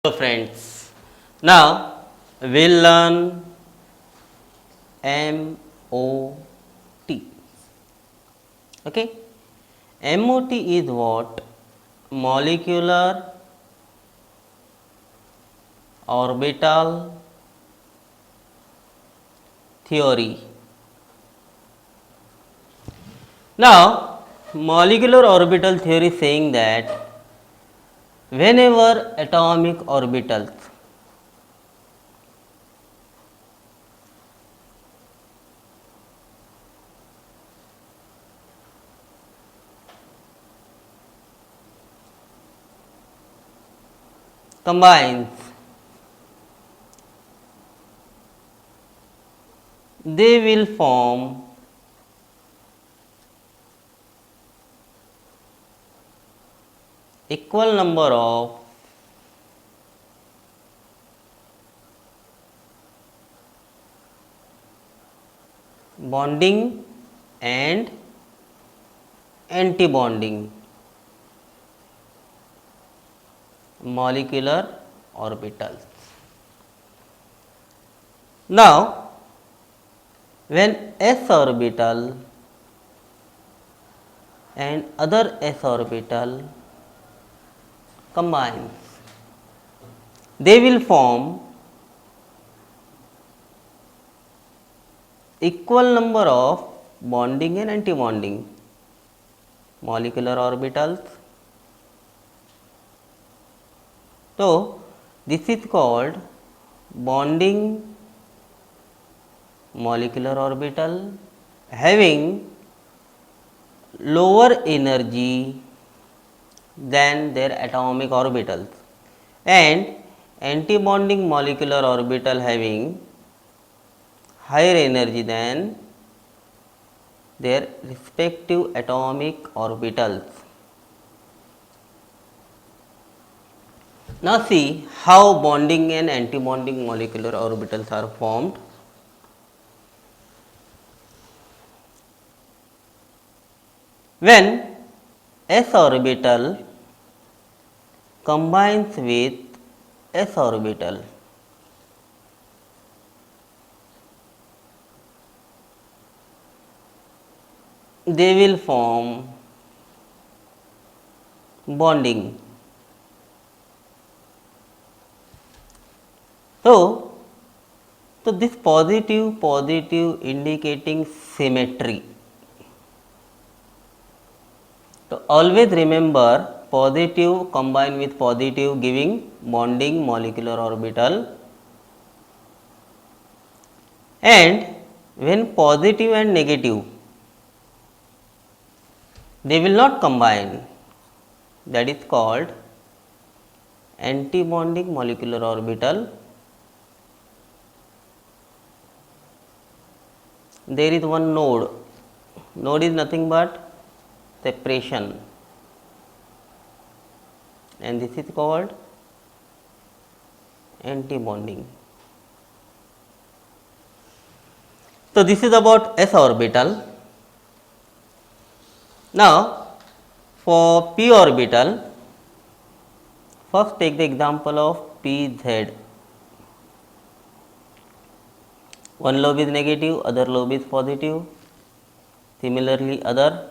Hello friends, now we'll learn MOT. Okay, MOT is what? Molecular orbital theory. Now, molecular orbital theory saying that whenever atomic orbitals combines, they will form equal number of bonding and anti-bonding molecular orbitals. Now, when s orbital and other s orbital combines, they will form equal number of bonding and anti-bonding molecular orbitals. So, this is called bonding molecular orbital having lower energy than their atomic orbitals, and anti-bonding molecular orbital having higher energy than their respective atomic orbitals. Now, see how bonding and anti-bonding molecular orbitals are formed. When s orbital combines with s orbital, they will form bonding. So, this positive indicating symmetry. So, always remember positive combined with positive giving bonding molecular orbital, and when positive and negative they will not combine, that is called anti-bonding molecular orbital. There is one node. Node is nothing but separation, and this is called anti-bonding. So, this is about s orbital. Now, for p orbital, first take the example of pz. One lobe is negative, other lobe is positive. Similarly, other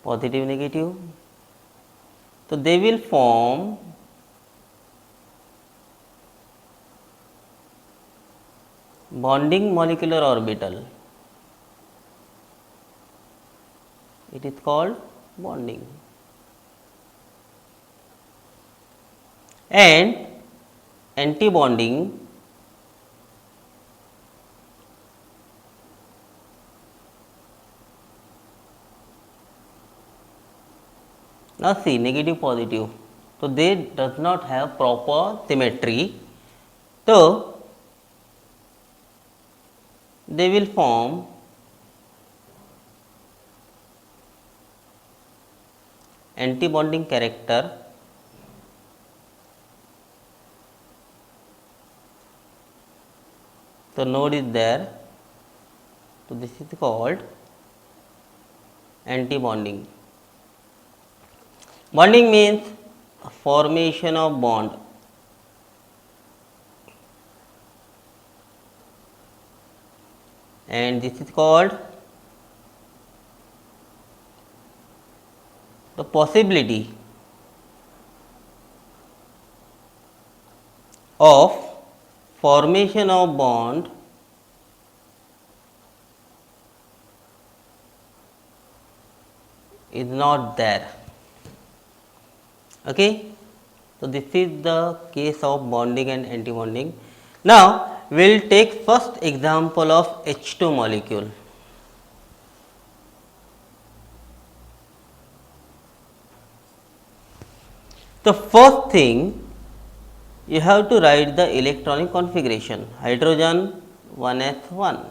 positive, negative. So, they will form bonding molecular orbital. It is called bonding. And anti-bonding now see negative positive. So, they does not have proper symmetry. So, they will form anti-bonding character. So, node is there. So, this is called anti-bonding. Bonding means formation of bond. And this is called the possibility of formation of bond is not there. Okay. So, this is the case of bonding and anti-bonding. Now, we will take first example of H2 molecule. The first thing, you have to write the electronic configuration, hydrogen 1s1.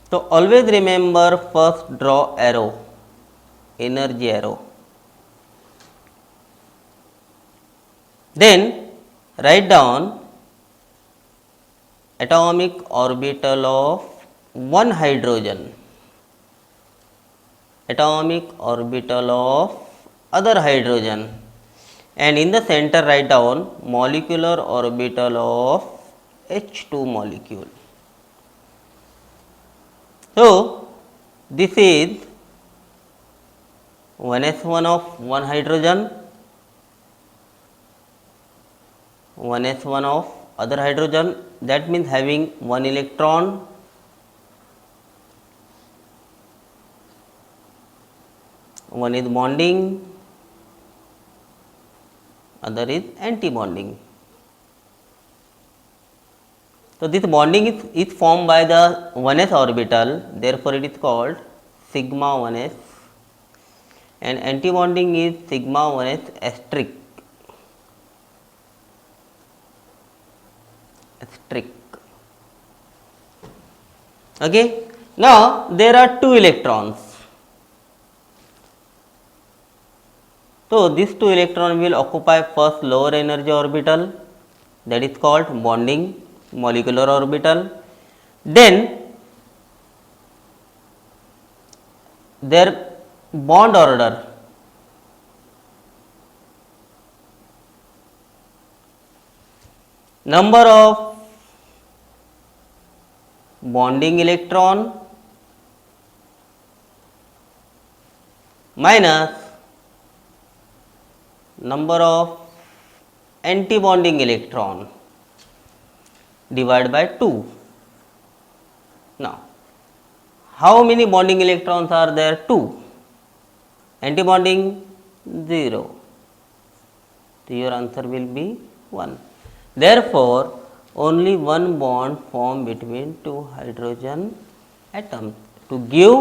So, always remember, first draw arrow, energy arrow. Then write down atomic orbital of one hydrogen, atomic orbital of other hydrogen, and in the center write down molecular orbital of H2 molecule. So, this is 1s1 of one hydrogen, 1s1 of other hydrogen, that means having one electron, one is bonding, other is anti-bonding. So, this bonding is formed by the 1s orbital, therefore, it is called sigma 1s, and anti-bonding is sigma 1s asterisk. Okay. Now, there are two electrons. So, these two electrons will occupy first lower energy orbital, that is called bonding molecular orbital. Then their bond order number of bonding electron minus number of anti-bonding electron divided by 2. Now, how many bonding electrons are there? 2. Anti-bonding 0. So, your answer will be 1. Therefore, only one bond formed between two hydrogen atoms to give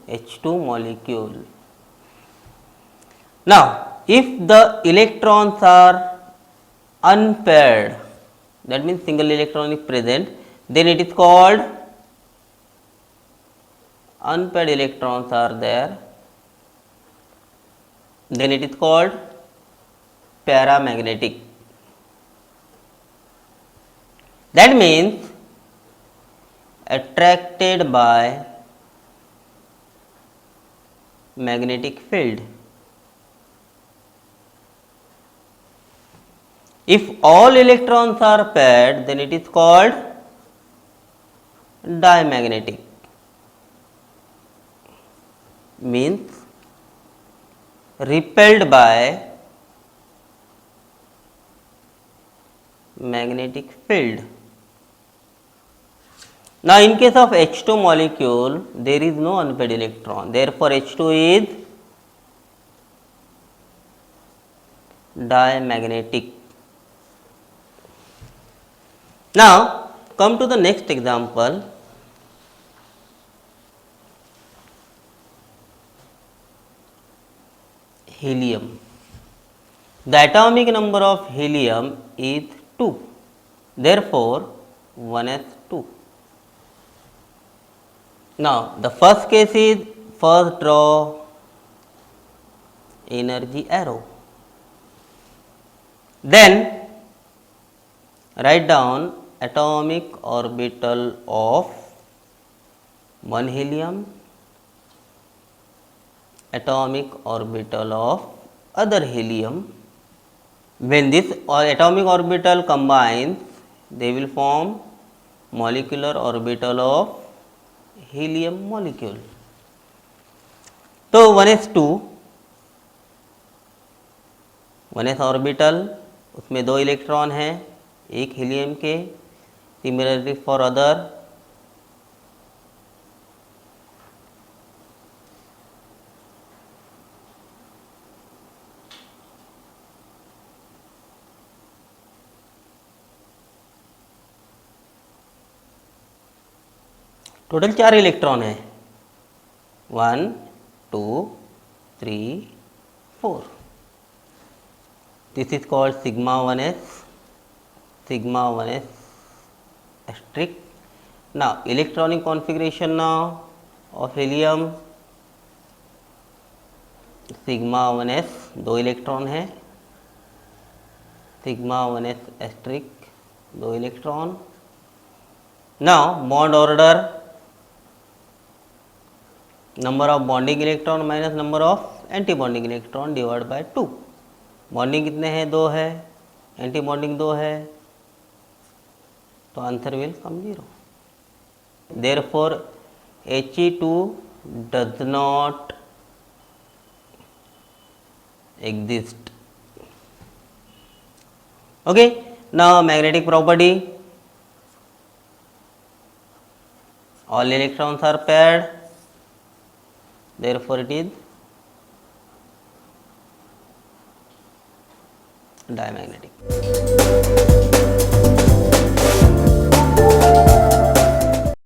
H2 molecule. Now, if the electrons are unpaired, that means single electron is present, then it is called unpaired electrons are there, then it is called paramagnetic. That means attracted by magnetic field. If all electrons are paired, then it is called diamagnetic. Means repelled by magnetic field. Now, in case of H2 molecule, there is no unpaired electron. Therefore, H2 is diamagnetic. Now, come to the next example. Helium. The atomic number of helium is 2. Therefore, 1s2. Now, the first case is, first draw energy arrow. Then write down atomic orbital of one helium atomic orbital of other helium. When this atomic orbital combines, they will form molecular orbital of helium molecule. तो 1s2 1s orbital, उसमें 2 electron हैं, एक helium के. Similarly for other, total 4 electron है. 1 2 3 4. This is called sigma 1s, sigma 1s asterisk. Now electronic configuration now of helium, sigma 1s 2 electron है, sigma 1s asterisk 2 electron. Now bond order, number of bonding electron minus number of anti bonding electron divided by 2. Bonding कितने हैं? 2 है, anti bonding 2 है, तो answer will come 0. Therefore He2 does not exist. Okay, now magnetic property, all electrons are paired, therefore it is diamagnetic.